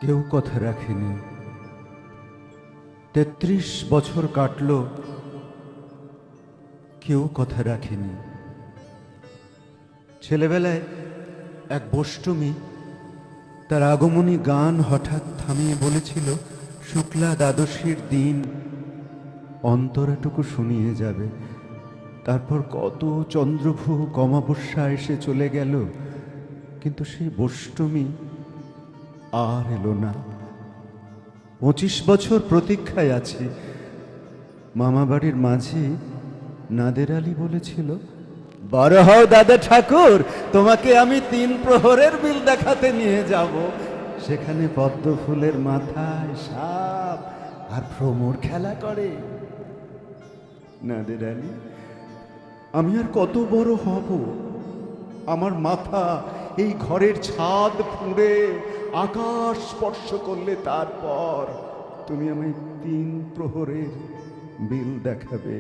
কেউ কথা রাখেনি। ৩৩ বছর কাটল, কেউ কথা রাখেনি। ছেলেবেলায় এক বষ্টমী তার আগমনী গান হঠাৎ থামিয়ে বলেছিল, শুক্লা দ্বাদশীর দিন অন্তরাটুকু শুনিয়ে যাবে। তারপর কত চন্দ্রভূ অমাবস্যা এসে চলে গেল, কিন্তু সেই বষ্টমী আর এলো না। 25 বছর প্রতীক্ষায় আছি। মামা বাড়ির মাঝি নাদের আলী বলেছিল, বড় হও দাদা ঠাকুর, তোমাকে আমি 3 প্রহরের বিল দেখাতে নিয়ে যাব। সেখানে পদ্ম ফুলের মাথায় সাপ আর ভ্রমর খেলা করে। নাদের আলী, আমি আর কত বড় হব? আমার মাথা এই ঘরের ছাদ ফুঁড়ে আকাশ স্পর্শ করলে তারপর তুমি আমায় 3 প্রহরের বিল দেখাবে।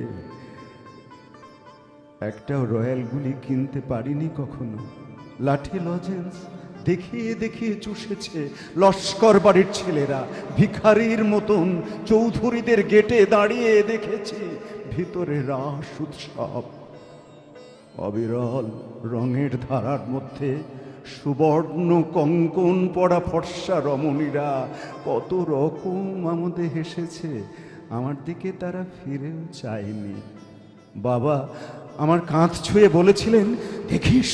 একটাও রয়্যাল গুলি কিনতে পারিনি কখনো। লাঠি লজেন্স দেখিয়ে দেখিয়ে চুষেছে লস্কর বাড়ির ছেলেরা। ভিখারির মতন চৌধুরীদের গেটে দাঁড়িয়ে দেখেছি ভিতরে রাস উৎসব। অবিরল রঙের ধারার মধ্যে সুবর্ণ কঙ্কন পড়া ফর্সা রমণীরা কত রকম আমাদের হেসেছে। আমার দিকে তারা ফিরেও চায়নি। বাবা আমার কাঁধ ছুঁয়ে বলেছিলেন, দেখিস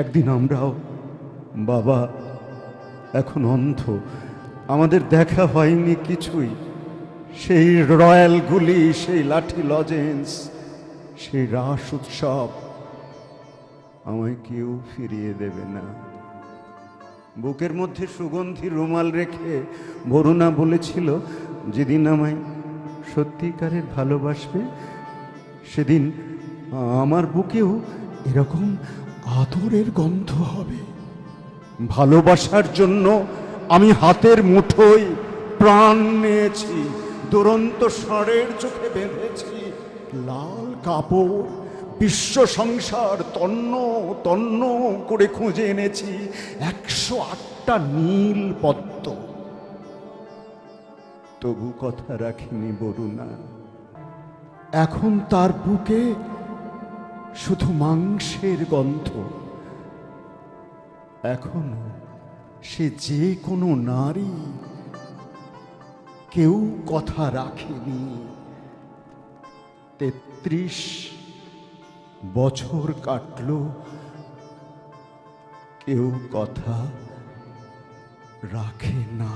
একদিন আমরাও। বাবা এখন অন্ধ, আমাদের দেখা হয়নি কিছুই। সেই রয়্যাল গুলি, সেই লাঠি লজেন্স, সেই রাস উৎসব আমায় কেউ ফিরিয়ে দেবে না। বুকের মধ্যে সুগন্ধি রুমাল রেখে বরুণা বলেছিল, যেদিন আমায় সত্যিকারের ভালোবাসবে সেদিন আমার বুকেও এরকম আদরের গন্ধ হবে। ভালোবাসার জন্য আমি হাতের মুঠোয় প্রাণ নিয়েছি, দুরন্ত ষাঁড়ের চোখে বেঁধেছি লাল কাপড়। বিশ্ব সংসার তন্ন তন্ন করে খুঁজে এনেছি 108টা নীল পদ্ম। তবু কথা রাখিনি বরুণা। এখন তার বুকে শুধু মাংসের গন্ধ। এখনো সে যে কোনো নারী, কেউ কথা রাখেনি। 33 বছর কাটল, কেউ কথা রাখে না।